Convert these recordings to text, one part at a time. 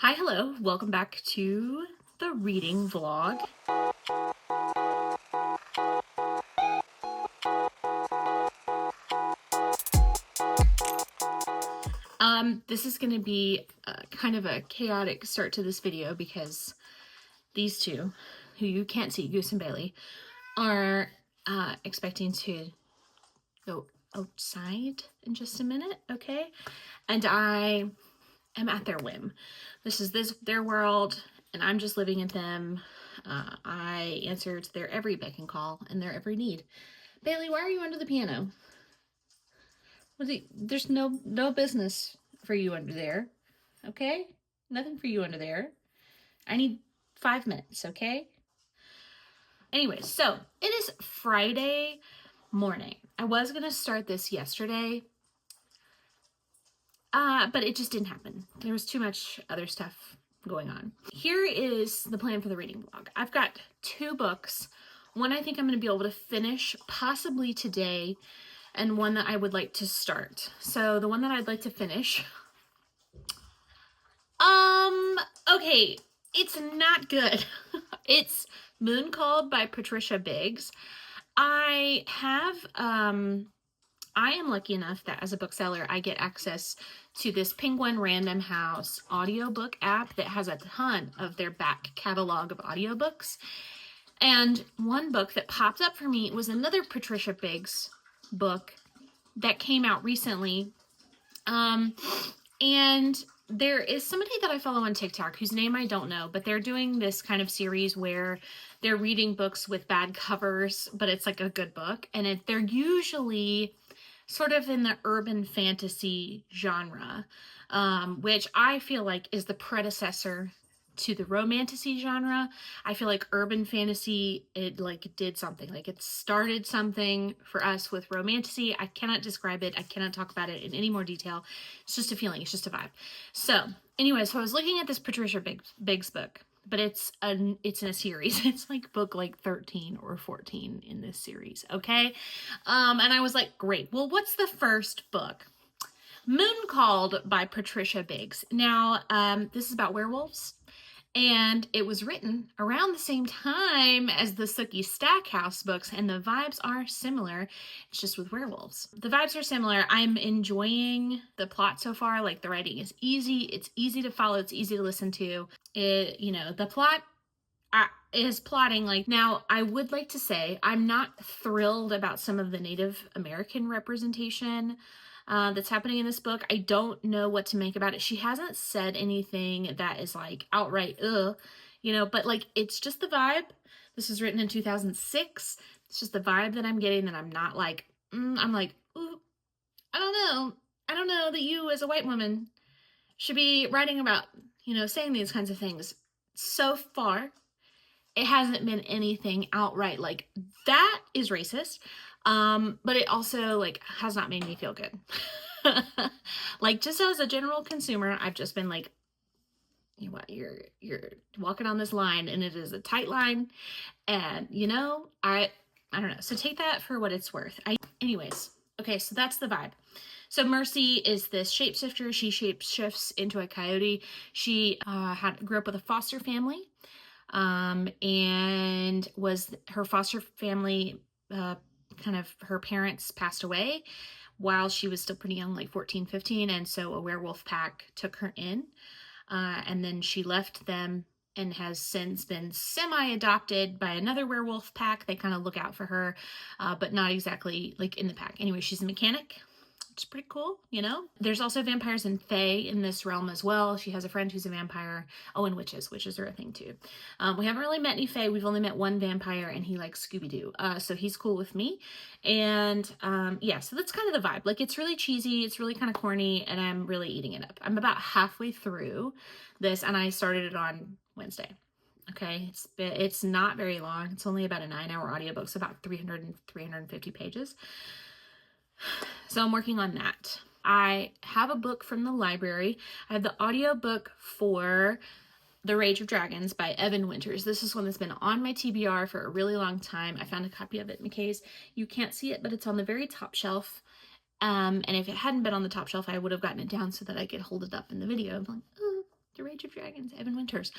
Hi, hello, welcome back to the reading vlog. This is going to be kind of a chaotic start to this video because these two, who you can't see, Goose and Bailey, are expecting to go outside in just a minute, okay? And I am at their whim. This is their world, and I'm just living in them. I answer to their every beck and call and their every need. Bailey, why are you under the piano? There's no business for you under there, okay? Nothing for you under there. I need 5 minutes, okay? Anyway, so it is Friday morning. I was gonna start this yesterday, but it just didn't happen. There was too much other stuff going on. Here is the plan for the reading vlog. I've got 2 books. One I think I'm gonna be able to finish possibly today, and one that I would like to start. So the one that I'd like to finish, okay, it's not good. It's Moon Called by Patricia Biggs. I am lucky enough that as a bookseller, I get access to this Penguin Random House audiobook app that has a ton of their back catalog of audiobooks. And one book that popped up for me was another Patricia Biggs book that came out recently. And there is somebody that I follow on TikTok whose name I don't know, but they're doing this kind of series where they're reading books with bad covers, but it's like a good book. And they're usually sort of in the urban fantasy genre, which I feel like is the predecessor to the romantasy genre. I feel like urban fantasy, it did something, like it started something for us with romantasy. I cannot describe it. I cannot talk about it in any more detail. It's just a feeling. It's just a vibe. So anyway, so I was looking at this Patricia Biggs book, but it's in a series. It's like book 13 or 14 in this series. Okay. And I was like, great. Well, what's the first book? Moon Called by Patricia Biggs. Now, this is about werewolves. And it was written around the same time as the Sookie Stackhouse books, and the vibes are similar. It's just with werewolves. The vibes are similar. I'm enjoying the plot so far. Like, the writing is easy. It's easy to follow. It's easy to listen to. The plot is plotting. Now, I would like to say I'm not thrilled about some of the Native American representation that's happening in this book. I don't know what to make about it. She hasn't said anything that is outright but it's just the vibe. This was written in 2006. It's just the vibe that I'm getting, that I'm not I'm like, ooh, I don't know that you as a white woman should be writing about, saying these kinds of things. So far, it hasn't been anything outright that is racist. But it also has not made me feel good. Just as a general consumer, I've just been you're walking on this line, and it is a tight line, and I don't know. So take that for what it's worth. Anyways, okay, so that's the vibe. So Mercy is this shapeshifter. She shapeshifts into a coyote. She grew up with a foster family, and her foster family her parents passed away while she was still pretty young, 14, 15. And so a werewolf pack took her in. And then she left them and has since been semi-adopted by another werewolf pack. They kind of look out for her, but not exactly in the pack. Anyway, she's a mechanic. It's pretty cool, There's also vampires and fae in this realm as well. She has a friend who's a vampire. Oh, and witches. Witches are a thing too. We haven't really met any fae. We've only met one vampire, and he likes Scooby-Doo. So he's cool with me. And yeah, so that's kind of the vibe. It's really cheesy. It's really kind of corny, and I'm really eating it up. I'm about halfway through this, and I started it on Wednesday. Okay, it's not very long. It's only about a 9-hour audiobook, so about 350 pages. So I'm working on that. I have a book from the library. I have the audiobook for The Rage of Dragons by Evan Winters. This is one that's been on my TBR for a really long time. I found a copy of it in McKay's. You can't see it, but it's on the very top shelf. And if it hadn't been on the top shelf, I would have gotten it down so that I could hold it up in the video. I'm like, oh, The Rage of Dragons, Evan Winters.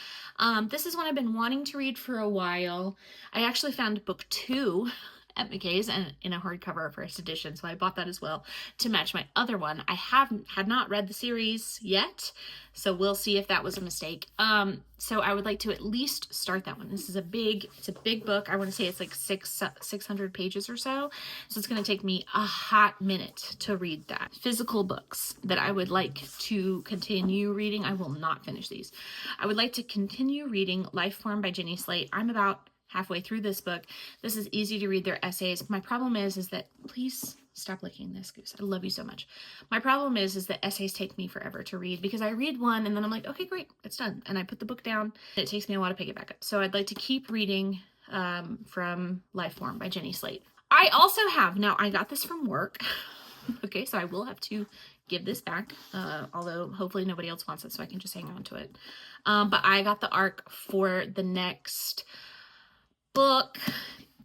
This is one I've been wanting to read for a while. I actually found book 2 at McKay's and in a hardcover first edition, so I bought that as well to match my other one. I had not read the series yet, so we'll see if that was a mistake. So I would like to at least start that one. This is it's a big book. I want to say it's like 600 pages or so. So it's going to take me a hot minute to read that. Physical books that I would like to continue reading. I will not finish these. I would like to continue reading Lifeform by Jenny Slate. I'm about halfway through this book. This is easy to read their essays. My problem is that, please stop licking this, Goose. I love you so much. My problem is that essays take me forever to read because I read one and then I'm like, okay, great, it's done. And I put the book down. It takes me a while to pick it back up. So I'd like to keep reading from Lifeform by Jenny Slate. I also have, now I got this from work. Okay, so I will have to give this back, although hopefully nobody else wants it, so I can just hang on to it. But I got the ARC for the next book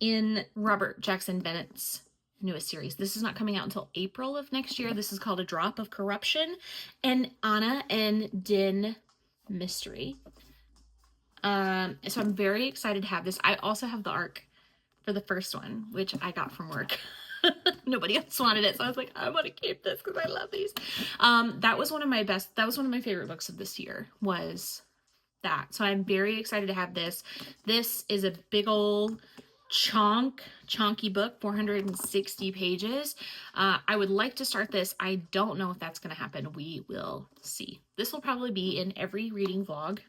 in Robert Jackson Bennett's newest series. This is not coming out until April of next year. This is called A Drop of Corruption, and Anna and Din mystery. So I'm very excited to have this. I also have the ARC for the first one, which I got from work. Nobody else wanted it, so I was like, I want to keep this because I love these. That was one of my favorite books of this year, was that. So I'm very excited to have this. This is a big old chunky book, 460 pages. I would like to start this. I don't know if that's going to happen. We will see. This will probably be in every reading vlog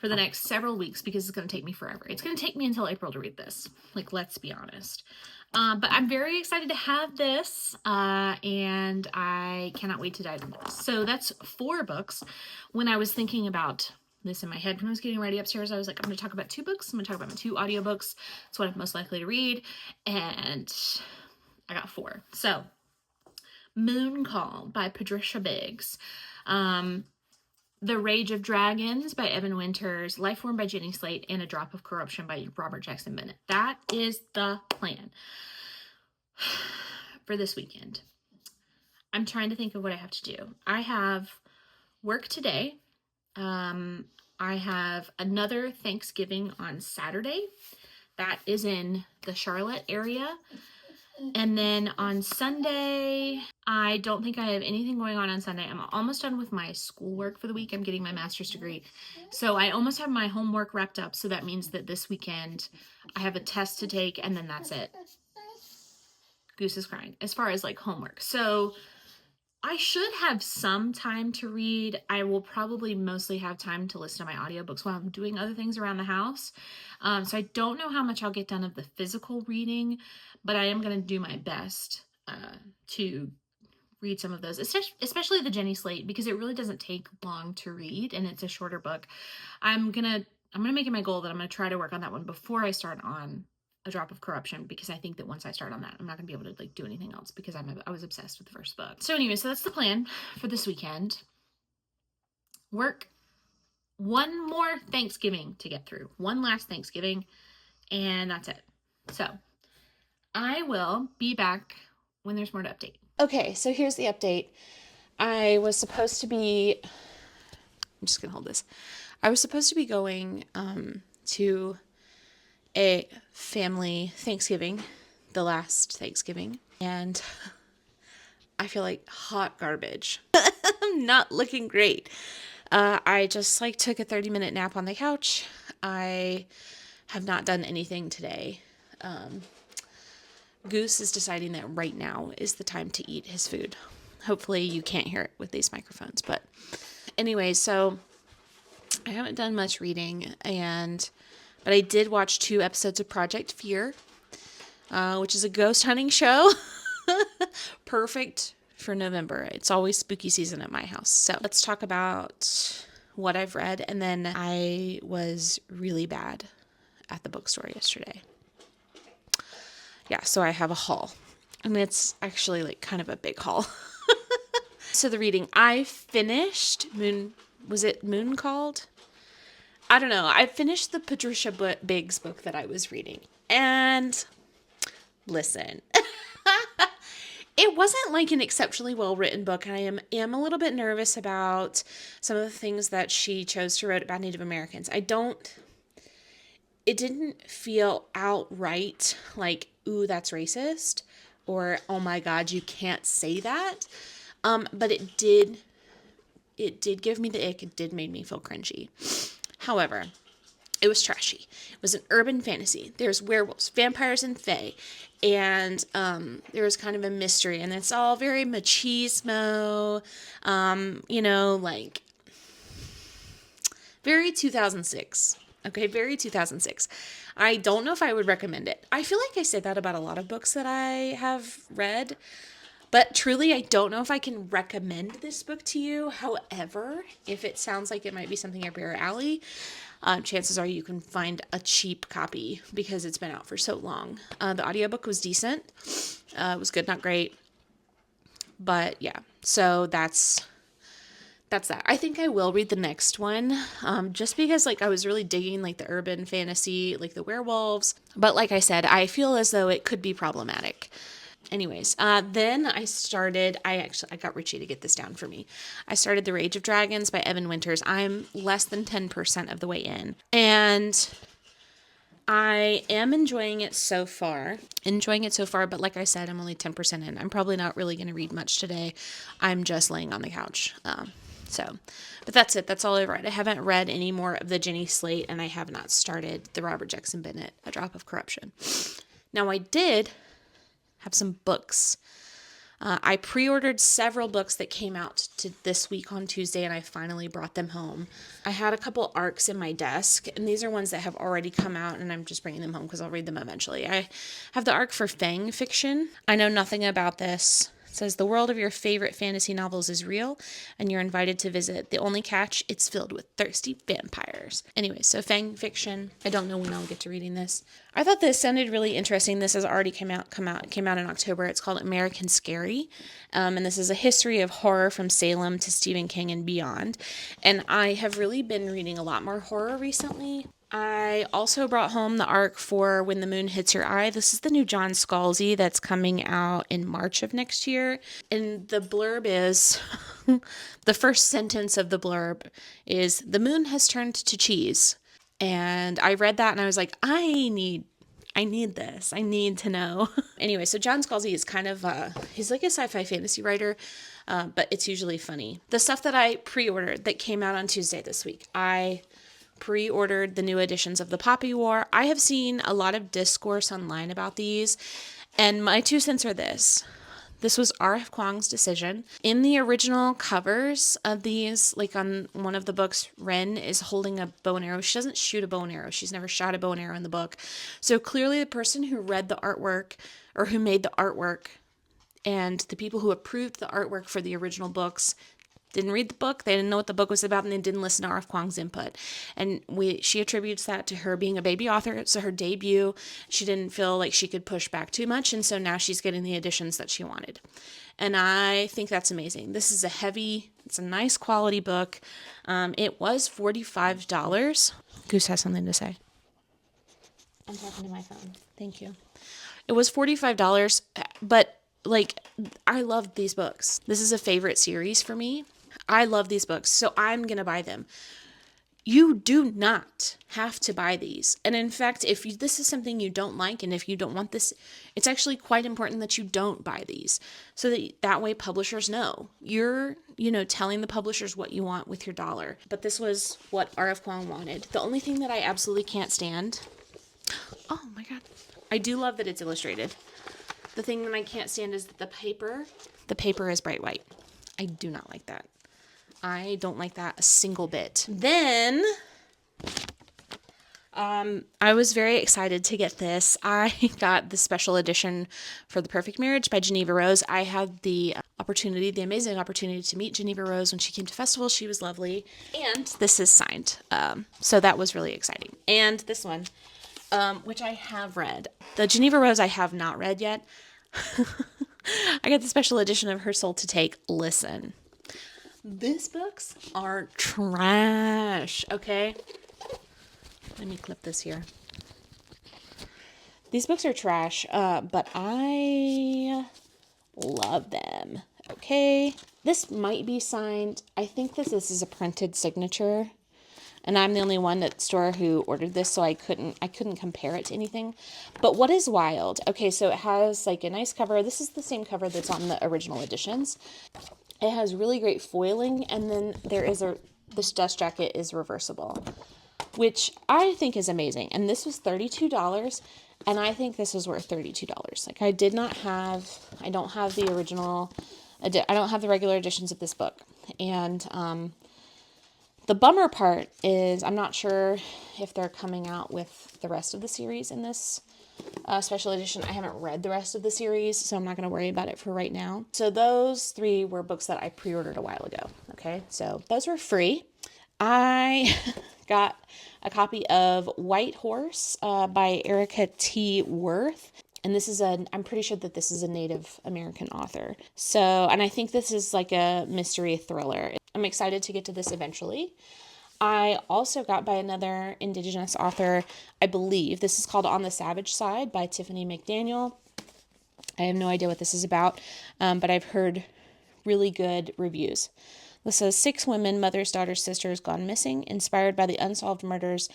for the next several weeks because it's going to take me forever. It's going to take me until April to read this. Like, let's be honest. But I'm very excited to have this, and I cannot wait to dive into this. So that's 4 books. When I was thinking about this in my head, when I was getting ready upstairs, I was like, I'm going to talk about 2 books. I'm going to talk about my 2 audiobooks. It's what I'm most likely to read. And I got 4. So, Moon Call by Patricia Biggs. The Rage of Dragons by Evan Winters. Lifeform by Jenny Slate. And A Drop of Corruption by Robert Jackson Bennett. That is the plan for this weekend. I'm trying to think of what I have to do. I have work today. I have another Thanksgiving on Saturday. That is in the Charlotte area. And then on Sunday, I don't think I have anything going on Sunday. I'm almost done with my schoolwork for the week. I'm getting my master's degree. So I almost have my homework wrapped up. So that means that this weekend I have a test to take and then that's it. Goose is crying as far as like homework. So I should have some time to read. I will probably mostly have time to listen to my audiobooks while I'm doing other things around the house. So I don't know how much I'll get done of the physical reading, but I am going to do my best to read some of those, especially the Jenny Slate, because it really doesn't take long to read and it's a shorter book. I'm gonna make it my goal that I'm going to try to work on that one before I start on A Drop of Corruption, because I think that once I start on that, I'm not gonna be able to like do anything else because I was obsessed with the first book. So anyway, so that's the plan for this weekend. Work, one more Thanksgiving to get through, one last Thanksgiving, and that's it. So I will be back when there's more to update. Okay, so here's the update. I was supposed to be, I'm just gonna hold this. I was supposed to be going to a family Thanksgiving, the last Thanksgiving, and I feel like hot garbage. I'm not looking great. I just like took a 30-minute nap on the couch. I have not done anything today. Goose is deciding that right now is the time to eat his food. Hopefully you can't hear it with these microphones, but anyway, so I haven't done much reading, but I did watch 2 episodes of Project Fear, which is a ghost hunting show. Perfect for November. It's always spooky season at my house. So let's talk about what I've read. And then I was really bad at the bookstore yesterday. Yeah, so I have a haul. And it's actually like kind of a big haul. So the reading, I finished was it Moon Called? I don't know. I finished the Patricia Biggs book that I was reading. And listen, It wasn't like an exceptionally well written book. I am a little bit nervous about some of the things that she chose to write about Native Americans. It didn't feel outright like, ooh, that's racist, or oh my God, you can't say that. But it did give me the ick. It did make me feel cringy. However, it was trashy. It was an urban fantasy. There's werewolves, vampires, and fae. And there was kind of a mystery. And it's all very machismo, like very 2006. Okay, very 2006. I don't know if I would recommend it. I feel like I say that about a lot of books that I have read. But truly, I don't know if I can recommend this book to you. However, if it sounds like it might be something up your alley, chances are you can find a cheap copy because it's been out for so long. The audiobook was decent. It was good, not great. But yeah, so that's that. I think I will read the next one, just because like I was really digging like the urban fantasy, like the werewolves. But like I said, I feel as though it could be problematic. Anyways, then I got Richie to get this down for me. I started The Rage of Dragons by Evan Winters. I'm less than 10% of the way in. And I am enjoying it so far. But like I said, I'm only 10% in. I'm probably not really going to read much today. I'm just laying on the couch. But that's it. That's all I've read. I haven't read any more of the Jenny Slate, and I have not started the Robert Jackson Bennett, A Drop of Corruption. Now, I did have some books. I pre-ordered several books that came out to this week on Tuesday, and I finally brought them home. I had a couple arcs in my desk, and these are ones that have already come out, and I'm just bringing them home because I'll read them eventually. I have the arc for Fang Fiction. I know nothing about this. It says, the world of your favorite fantasy novels is real, and you're invited to visit. The only catch, it's filled with thirsty vampires. Anyway, so Fang Fiction. I don't know when I'll get to reading this. I thought this sounded really interesting. This has already came out in October. It's called American Scary. And this is a history of horror from Salem to Stephen King and beyond. And I have really been reading a lot more horror recently. I also brought home the arc for When the Moon Hits Your Eye. This is the new John Scalzi that's coming out in March of next year. And the blurb is, the first sentence of the blurb is, the moon has turned to cheese. And I read that and I was like, I need this. I need to know. Anyway, so John Scalzi is kind of, he's like a sci-fi fantasy writer, but it's usually funny. The stuff that I pre-ordered that came out on Tuesday this week, I pre-ordered the new editions of The Poppy War. I have seen a lot of discourse online about these, and my 2 cents are this. This was R.F. Kuang's decision. In the original covers of these, like on one of the books, Ren is holding a bow and arrow. She doesn't shoot a bow and arrow. She's never shot a bow and arrow in the book. So clearly the person who read the artwork, or who made the artwork, and the people who approved the artwork for the original books didn't read the book. They didn't know what the book was about, and they didn't listen to R.F. Kuang's input. And she attributes that to her being a baby author. It's her debut. She didn't feel like she could push back too much, and so now she's getting the editions that she wanted. And I think that's amazing. This is it's a nice quality book. It was $45. Goose has something to say. I'm talking to my phone. Thank you. It was $45, but like, I love these books. This is a favorite series for me. I love these books, so I'm going to buy them. You do not have to buy these. And in fact, if this is something you don't like, and if you don't want this, it's actually quite important that you don't buy these. So that way publishers know. You're, telling the publishers what you want with your dollar. But this was what R.F. Kuang wanted. The only thing that I absolutely can't stand, oh my God, I do love that it's illustrated. The thing that I can't stand is that the paper is bright white. I do not like that. I don't like that a single bit. Then, I was very excited to get this. I got the special edition for The Perfect Marriage by Geneva Rose. I had the amazing opportunity to meet Geneva Rose when she came to festivals. She was lovely. And this is signed. So that was really exciting. And this one, which I have read. The Geneva Rose I have not read yet. I got the special edition of Her Soul to Take. Listen. These books are trash, okay? Let me clip this here. These books are trash, but I Love them. Okay. This might be signed. I think this is a printed signature. And I'm the only one at the store who ordered this, so I couldn't compare it to anything. But what is wild? Okay, so it has like a nice cover. This is the same cover that's on the original editions. It has really great foiling, and then this dust jacket is reversible, which I think is amazing. And this was $32, and I think this is worth $32. Like, I don't have the original, I don't have the regular editions of this book. And the bummer part is I'm not sure if they're coming out with the rest of the series in this special edition. I haven't read the rest of the series, so I'm not going to worry about it for right now. So those 3 were books that I pre-ordered a while ago. Okay, so those were free. I got a copy of White Horse by Erica T. Worth. And I'm pretty sure that this is a Native American author. So, and I think this is like a mystery thriller. I'm excited to get to this eventually. I also got by another Indigenous author, I believe. This is called On the Savage Side by Tiffany McDaniel. I have no idea what this is about, but I've heard really good reviews. This says 6 women, mothers, daughters, sisters, gone missing, inspired by the unsolved murders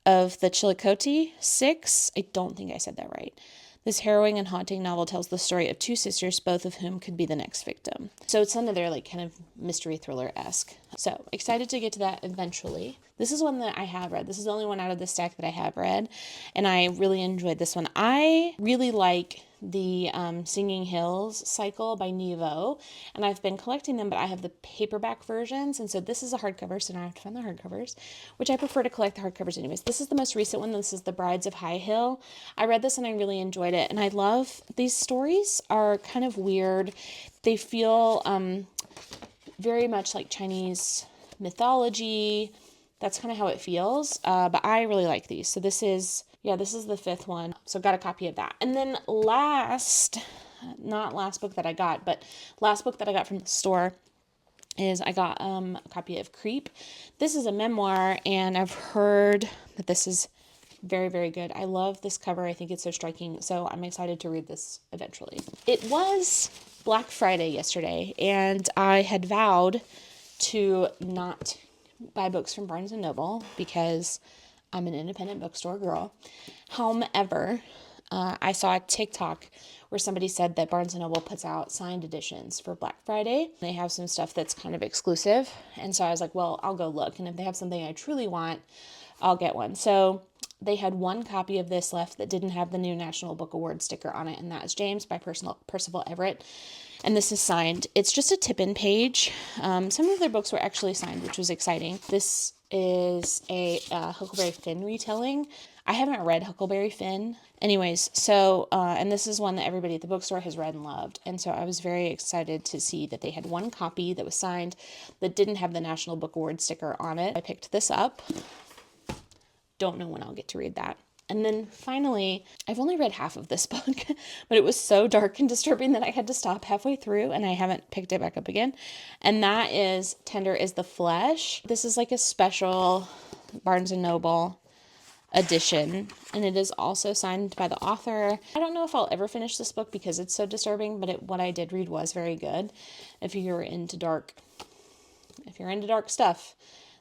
of the Chillicothe 6. I don't think I said that right. This harrowing and haunting novel tells the story of 2 sisters, both of whom could be the next victim. So it's another like kind of mystery thriller-esque. So excited to get to that eventually. This is one that I have read. This is the only one out of the stack that I have read, and I really enjoyed this one. I really like the Singing Hills cycle by Nevo, and I've been collecting them, but I have the paperback versions, and so this is a hardcover, so now I have to find the hardcovers, which I prefer to collect the hardcovers anyways. This is the most recent one. This is The Brides of High Hill. I read this and I really enjoyed it, and I love these stories. Are kind of weird. They feel very much like Chinese mythology. That's kind of how it feels, but I really like these. So this is the 5th one. So got a copy of that. And then not last book that I got, but last book that I got from the store is I got a copy of Creep. This is a memoir, and I've heard that this is very, very good. I love this cover. I think it's so striking. So I'm excited to read this eventually. It was Black Friday yesterday, and I had vowed to not buy books from Barnes & Noble because I'm an independent bookstore girl. However, I saw a TikTok where somebody said that Barnes & Noble puts out signed editions for Black Friday. They have some stuff that's kind of exclusive. And so I was like, well, I'll go look. And if they have something I truly want, I'll get one. So they had one copy of this left that didn't have the new National Book Award sticker on it, and that is James by Percival Everett. And this is signed. It's just a tip-in page. Some of their books were actually signed, which was exciting. This is a Huckleberry Finn retelling. I haven't read Huckleberry Finn. Anyways, so, and this is one that everybody at the bookstore has read and loved. And so I was very excited to see that they had one copy that was signed that didn't have the National Book Award sticker on it. I picked this up. Don't know when I'll get to read that. And then finally, I've only read half of this book, but it was so dark and disturbing that I had to stop halfway through, and I haven't picked it back up again. And that is Tender is the Flesh. This is like a special Barnes & Noble edition, and it is also signed by the author. I don't know if I'll ever finish this book because it's so disturbing, but what I did read was very good. If you're into dark stuff,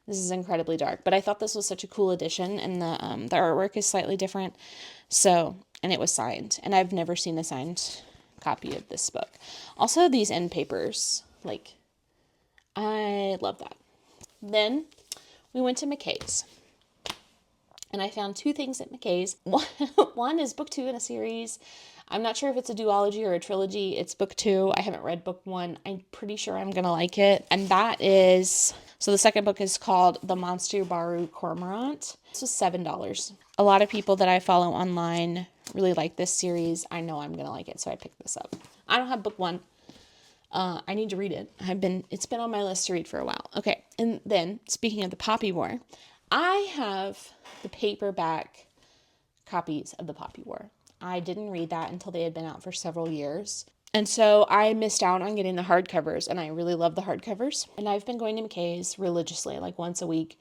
this is incredibly dark, but I thought this was such a cool edition, and the artwork is slightly different. So, and it was signed, and I've never seen a signed copy of this book. Also, these end papers, like, I love that. Then we went to McKay's, and I found 2 things at McKay's. One is book 2 in a series. I'm not sure if it's a duology or a trilogy. It's book 2. I haven't read book 1. I'm pretty sure I'm going to like it. And that is, so the second book is called The Monster Baru Cormorant. This was $7. A lot of people that I follow online really like this series. I know I'm going to like it, so I picked this up. I don't have book 1. I need to read it. It's been on my list to read for a while. Okay, and then, speaking of the Poppy War, I have the paperback copies of the Poppy War. I didn't read that until they had been out for several years. And so I missed out on getting the hardcovers, and I really love the hardcovers. And I've been going to McKay's religiously, like once a week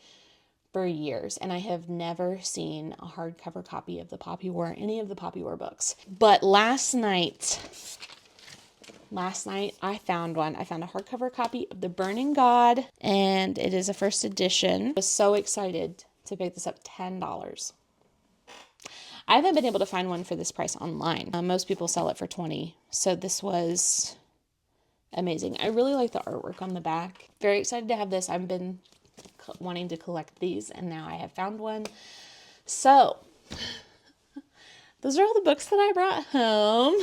for years, and I have never seen a hardcover copy of the Poppy War, any of the Poppy War books. But last night, last night I found one. I found a hardcover copy of The Burning God, and it is a first edition. I was so excited to pick this up. $10. I haven't been able to find one for this price online. Most people sell it for $20. So this was amazing. I really like the artwork on the back. Very excited to have this. I've been wanting to collect these, and now I have found one. So those are all the books that I brought home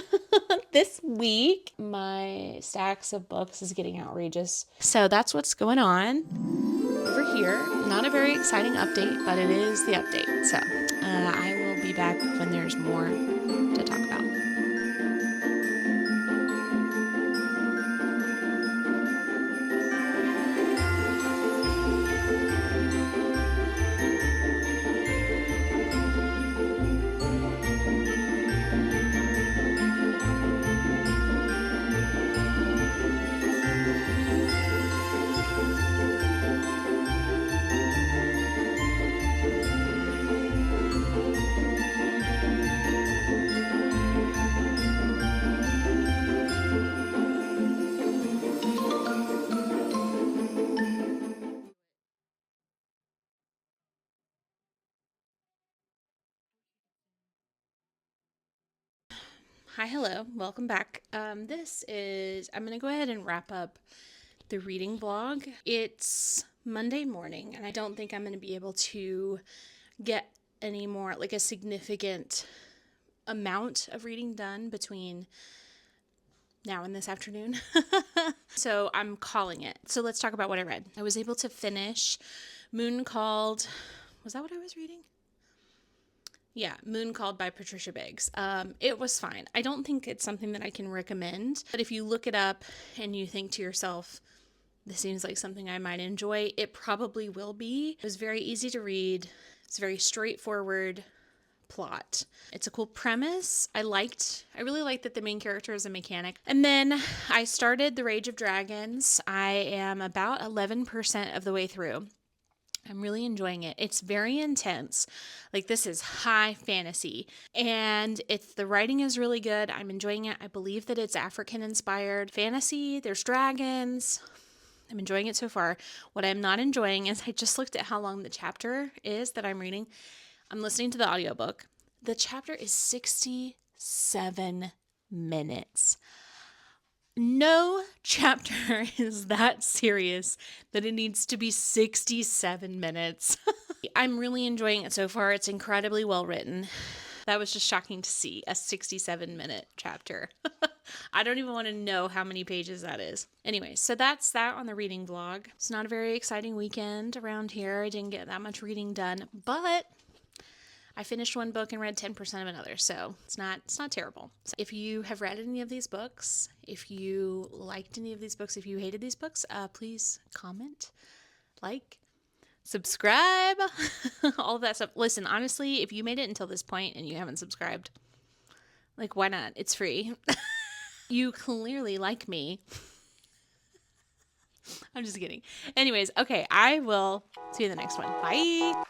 this week. My stacks of books is getting outrageous. So that's what's going on over here. Not a very exciting update, but it is the update. So I will be back when there's more to talk about. Hi, hello, welcome back. I'm going to go ahead and wrap up the reading vlog. It's Monday morning, and I don't think I'm going to be able to get any more, like a significant amount of reading done between now and this afternoon. So I'm calling it. So let's talk about what I read. I was able to finish Moon Called. Was that what I was reading? Yeah, Moon Called by Patricia Biggs. It was fine. I don't think it's something that I can recommend, but if you look it up and you think to yourself, this seems like something I might enjoy, it probably will be. It was very easy to read. It's a very straightforward plot. It's a cool premise. I really liked that the main character is a mechanic. And then I started The Rage of Dragons. I am about 11% of the way through. I'm really enjoying it. It's very intense. Like, this is high fantasy, and the writing is really good. I'm enjoying it. I believe that it's African inspired fantasy. There's dragons. I'm enjoying it so far. What I'm not enjoying is I just looked at how long the chapter is that I'm reading. I'm listening to the audiobook. The chapter is 67 minutes. No chapter is that serious that it needs to be 67 minutes. I'm really enjoying it so far. It's incredibly well written. That was just shocking to see, a 67-minute chapter. I don't even want to know how many pages that is. Anyway, so that's that on the reading vlog. It's not a very exciting weekend around here. I didn't get that much reading done, but I finished one book and read 10% of another, so it's not terrible. So if you have read any of these books, if you liked any of these books, if you hated these books, please comment, like, subscribe, all of that stuff. Listen, honestly, if you made it until this point and you haven't subscribed, like, why not? It's free. You clearly like me. I'm just kidding. Anyways, okay, I will see you in the next one. Bye.